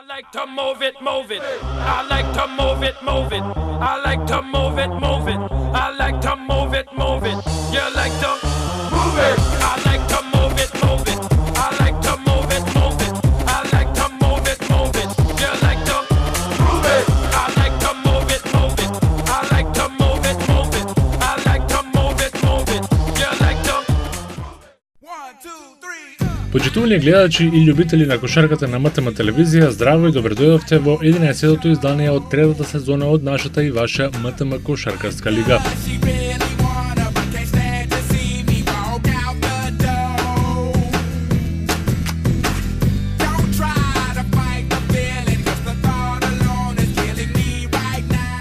I like to move it, move it. I like to move it, move it. I like to move it, move it. I like to move it, move it. You like to move it. I like to move it, move it. I like to move it, move it. I like to move it, move it. You like to move it. I like to move it, move it. I like to move it, move it. I like to move it, move it. You like to 1, 2, 3. Почитувани гледачи и љубители на кошарката на МТМ телевизија, здраво и добре дојдовте во 11-тото издание од третата сезона од нашата и ваша МТМ кошаркарска лига.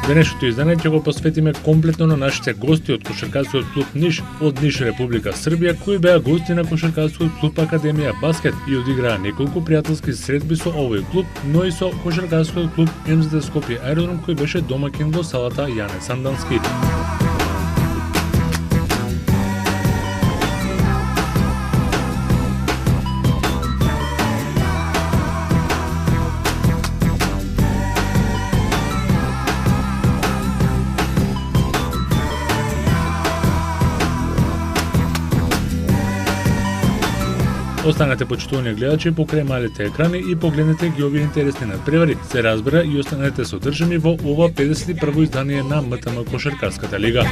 Денешното издание ќе го посветиме комплетно на нашите гости од кошаркарскиот клуб Ниш од Ниш, Република Србија, кои беа гости на кошаркарскиот клуб Академија Баскет и одиграа неколку пријателски средби со овој клуб, но и со кошаркарскиот клуб МЗД Скопје Аеродром, кој беше домаќин во салата Јане Сандански. Останете почитувани гледачи покрај малите екрани и погледнете ги овие интересни надпревари. Се разбира и останете содржани во ова 51-во издание на МТМ кошаркарската лига.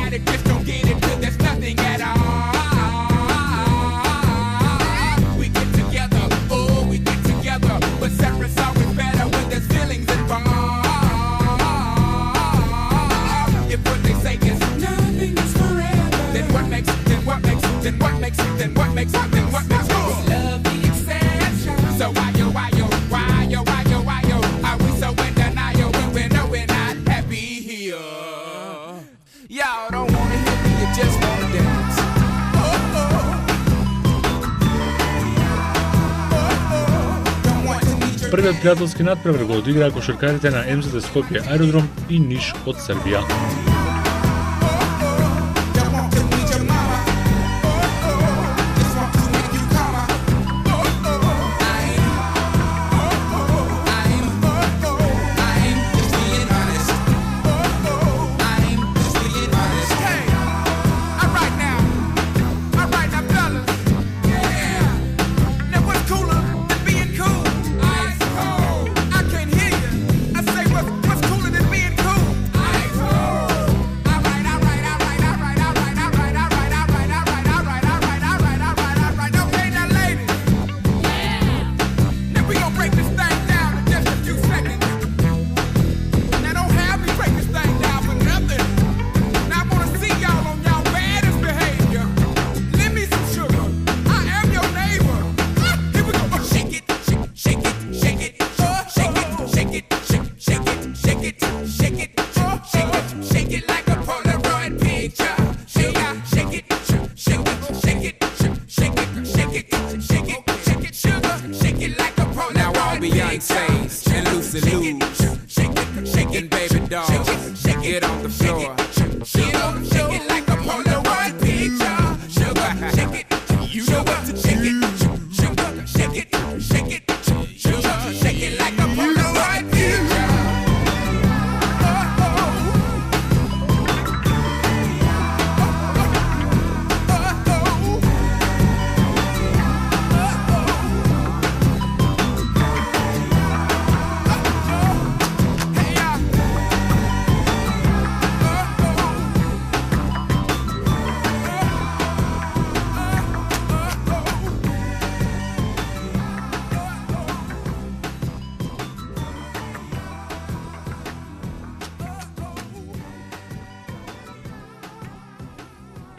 Првиот пријателски надпревар го одиграа кошаркарите на МЗД Скопје Аеродром и Ниш од Србија.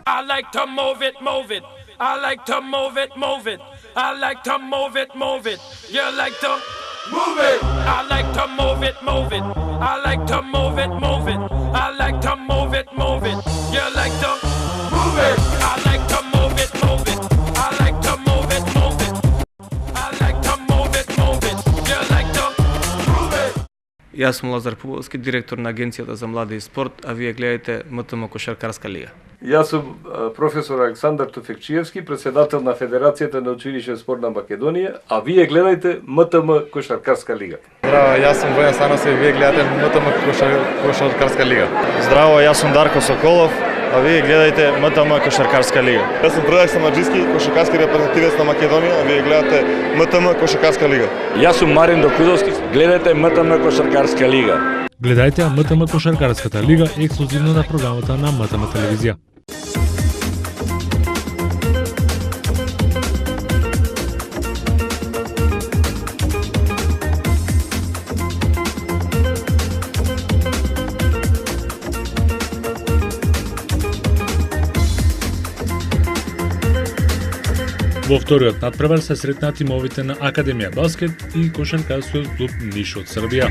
I like to move it, move it. I like to move it, move it. I like to move it, move it. You like to move it. I like to move it, move it. I like to move it, move it. I like to move it, move it. You like to move it. I like to move it, move it. I like to move it, move it. I like to move it, move it. You like to move it. Јас сум Лазар Пубовски, директор на Агенцијата за млади и спорт, а вие гледате МТМ Кошаркарска лига. Јас сум професор Александар Туфекчиевски, председател на Федерацијата на училишен спорт на Македонија, а вие гледајте МТМ Кошаркарска лига. Здраво, јас сум Војан Саносев и вие гледате МТМ Кошаркарска лига. Здраво, јас сум Дарко Соколов, а вие гледате МТМ Кошаркарска лига. Јас сум Предраг Самаджиски, кошаркарски репрезентативец на Македонија, а вие гледате МТМ Кошаркарска лига. Јас сум Марин Докудовски, гледате МТМ Кошаркарска лига. Гледајте МТМ Кошаркарската лига ексклузивно на програмата на МТМ телевизија. Во вториот натпревар се сретнаа тимовите на Академија Баскет и кошаркарскиот клуб Ниш од Србија.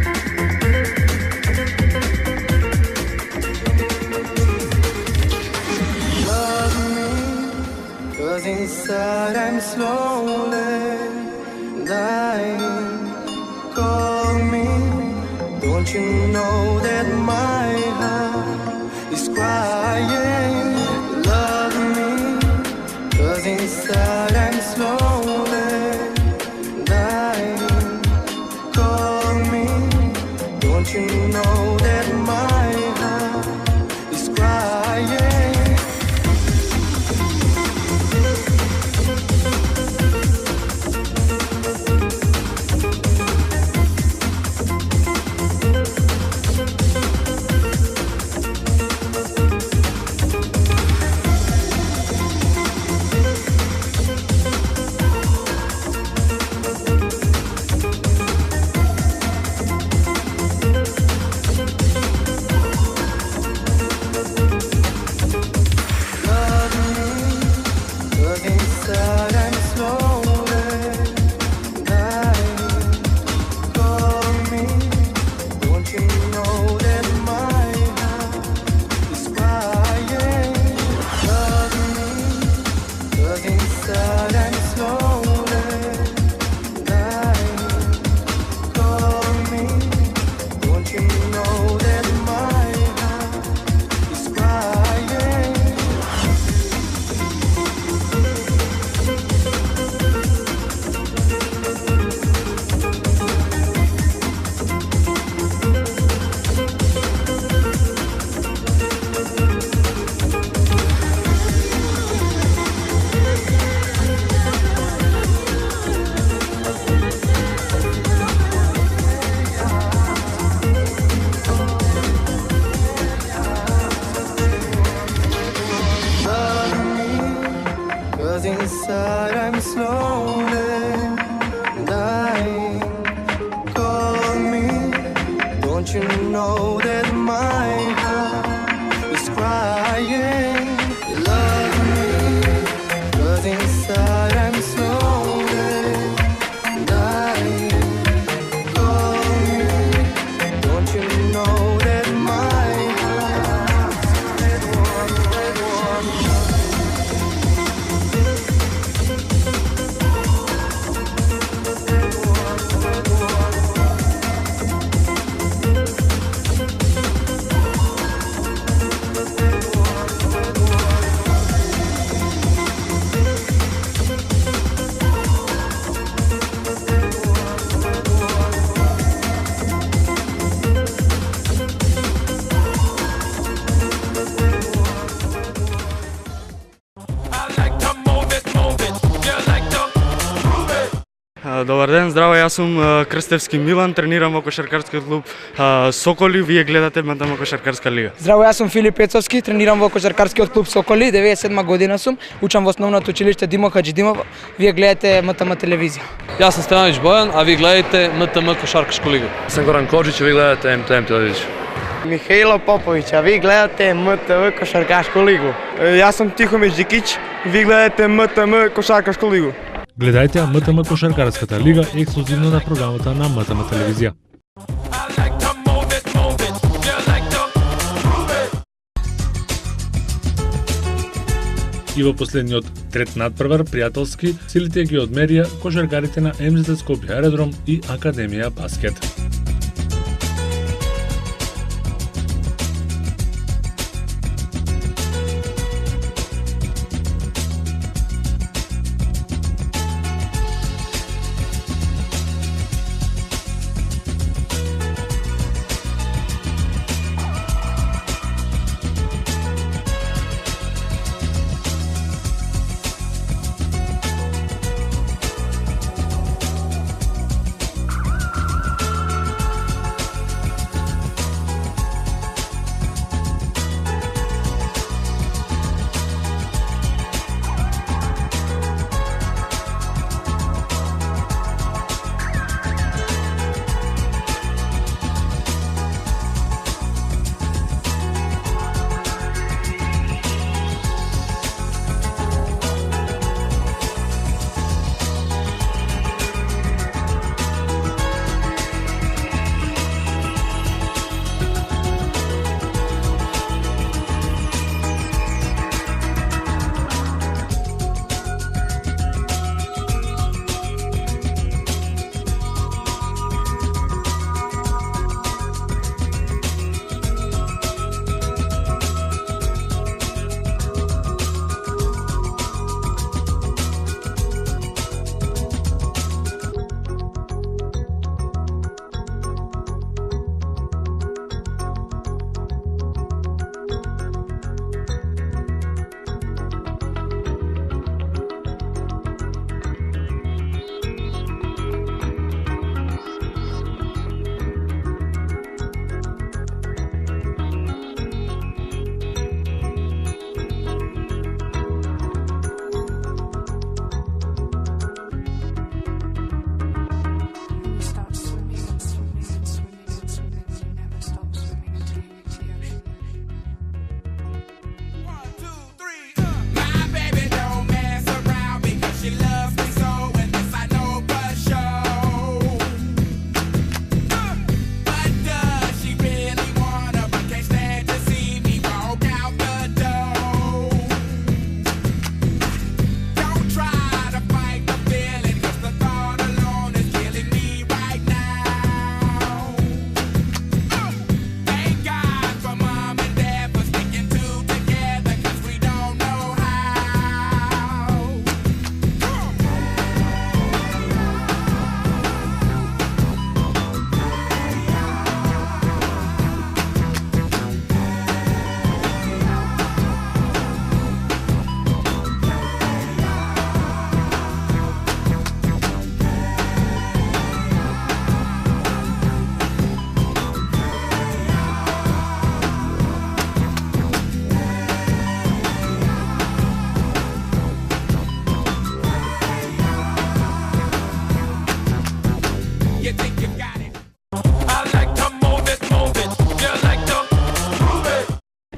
Добар ден, здраво, јас сум Крстевски Милан, тренирам во кошаркарскиот клуб Соколи, вие гледате МТМ Кошаркарска лига. Здраво, јас сум Филип Пецовски, тренирам во кошаркарскиот клуб Соколи, 97 година сум, учам во основното училиште Димо Хаџидимов, вие гледате МТМ телевизија. Јас сум Стевановиќ Бојан, а вие гледате МТМ Кошаркашка лига. Сам Горан Коджич, а вие гледате МТМ телевизија. Михаило Поповиќ, а вие гледате МТМ Кошаркашку лигу. Јас сум Тихомир Џикиќ, вие гледате МТМ Кошаркашку лигу. Гледајте МТМ Кошаркарската лига ексклузивно на програмата на МТМ телевизија. И во последниот трет надпревар пријателски силите ги одмерија кошаркарите на МЗТ Скопје Аеродром и Академија Баскет.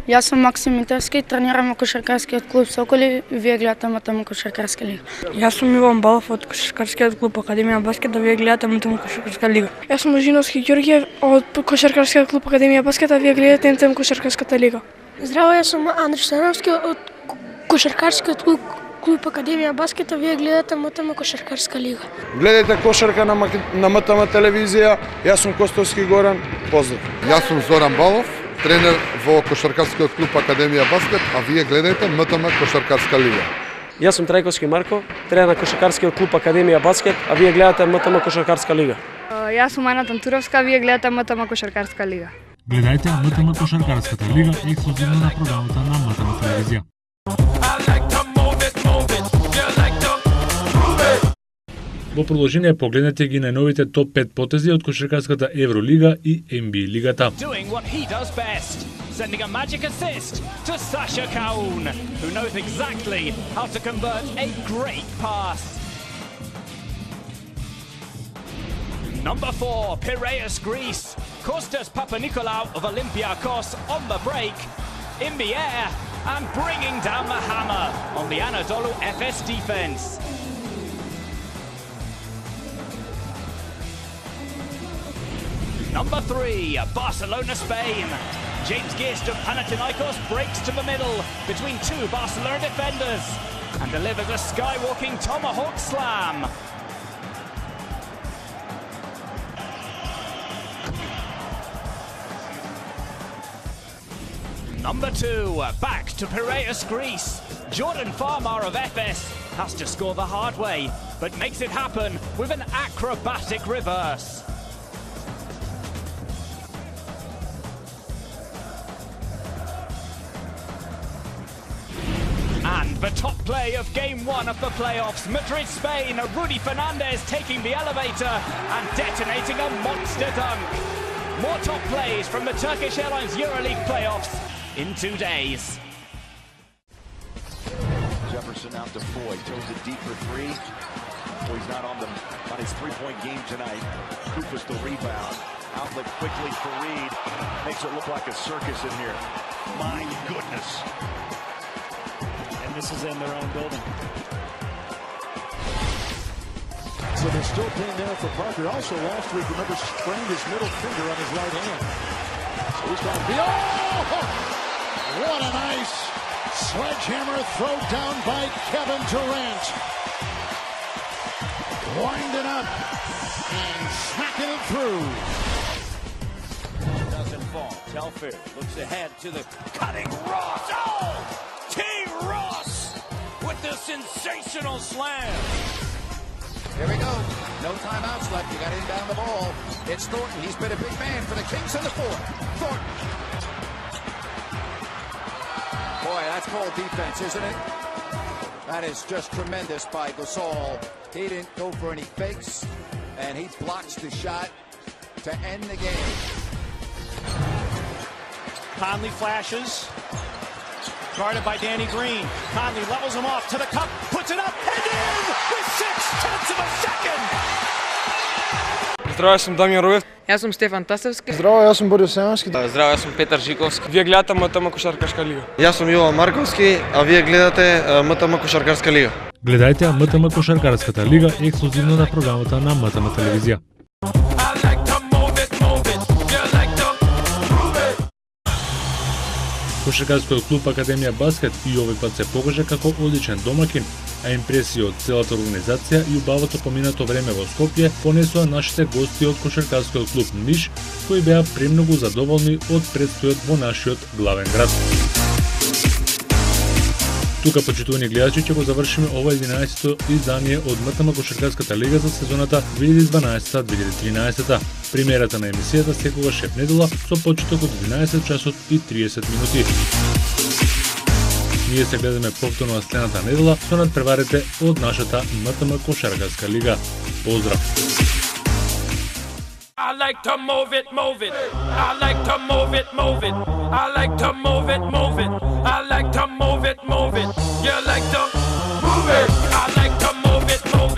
Јас сум Максим Митевски, тренирам во кошаркарскиот клуб Соколи, вие гледате МТМ кошаркарска лига. Јас сум Иван Балов од кошаркарскиот клуб Академија Баскет, а вие гледате МТМ кошаркарска лига. Јас сум Жиновски Ѓорѓе од кошаркарскиот клуб Академија Баскет, а вие гледате МТМ кошаркарската лига. Здраво, јас сум Андрей Становски од кошаркарскиот клуб Академија Баскет, а вие гледате МТМ кошаркарска лига. Гледате кошарка на МТМ телевизија. Јас сум Костовски Горан. Поздрав. Јас сум Зоран Балов, тренер во кошаркарскиот клуб Академија Баскет, а вие гледате МТМ кошаркарска лига. Јас сум Трајковски Марко, тренер на кошаркарскиот клуб Академија Баскет, а вие гледате МТМ кошаркарска лига. Јас сум Ајна Тантуровска, а вие гледате МТМ кошаркарска лига. Гледајте МТМ кошаркарската лига ексклузивно на програмата на МТМ телевизија. Во продолжение погледнете ги најновите топ 5 потези од кошаркарската Евролига и NBA лигата. Sending a magic assist to Sasha Kaun, who knows exactly how to convert a great pass. Number 4, Piraeus Greece. Kostas Papanikolaou of Olympiakos on the break, in the air, and bringing down the hammer on the Anadolu Efes defense. Number 3, Barcelona, Spain. James Gist of Panathinaikos breaks to the middle between two Barcelona defenders and delivers a skywalking tomahawk slam. Number 2, back to Piraeus, Greece. Jordan Farmar of Efes has to score the hard way, but makes it happen with an acrobatic reverse. And the top play of Game 1 of the playoffs, Madrid, Spain, Rudy Fernandez taking the elevator and detonating a monster dunk. More top plays from the Turkish Airlines EuroLeague playoffs in 2 days. Jefferson out to Foy, toes it deep for three. Foy's not on his three-point game tonight. Kufas the rebound. Outlet quickly for Reed. Makes it look like a circus in here. My goodness. This is in their own building. So there's still pain there for Parker. Also last week, remember, sprained his middle finger on his right hand. So he's got to be. Oh! What a nice sledgehammer throw down by Kevin Durant. Winding up and smacking it through. Doesn't fall. Telfair looks ahead to the cutting Ross. Oh! T. Ross with the sensational slam. Here we go. No timeouts left. You got to inbound the ball. It's Thornton. He's been a big man for the Kings in the fourth. Thornton. Boy, that's called defense, isn't it? That is just tremendous by Gasol. He didn't go for any fakes, and he blocks the shot to end the game. Conley flashes. Guarded by Danny Green. Conley levels him off to the cup, puts it up, and in with 6/10 of a second. Здраво, јас сум Дамјан Роев. Јас сум Стефан Тасевски. Здраво, јас сум Борис Сејански. Здраво, јас сум Петар Жиковски. Вие гледате МТМ кошаркарска лига. Јас сум Јован Марковски, а вие гледате МТМ кошаркарска лига. Гледајте МТМ кошаркарската лига ексклузивно на програмата на МТМ телевизија. Кошаркарскиот клуб Академија Баскет и овој пат се покажа како одличен домакин, а импресија од целата организација и убавото поминато време во Скопје понесоа нашите гости од кошаркарскиот клуб Ниш, кои беа премногу задоволни од предстојот во нашиот главен град. Тука, почитувани гледачи, ќе го завршиме ова 11-то издание од МТМ кошаркарската лига за сезоната 2012-2013. Премиерата на емисијата секогаш е в недела со почеток од 11 часот и 30 минути. Ние се гледаме повторно следната недела со надпреварите од нашата МТМ кошаркарска лига. Поздрав! I like to move it, move it. I like to move it, move it. I like to move it, move it. I like to move it, move it. You like to move it. I like to move it, move it.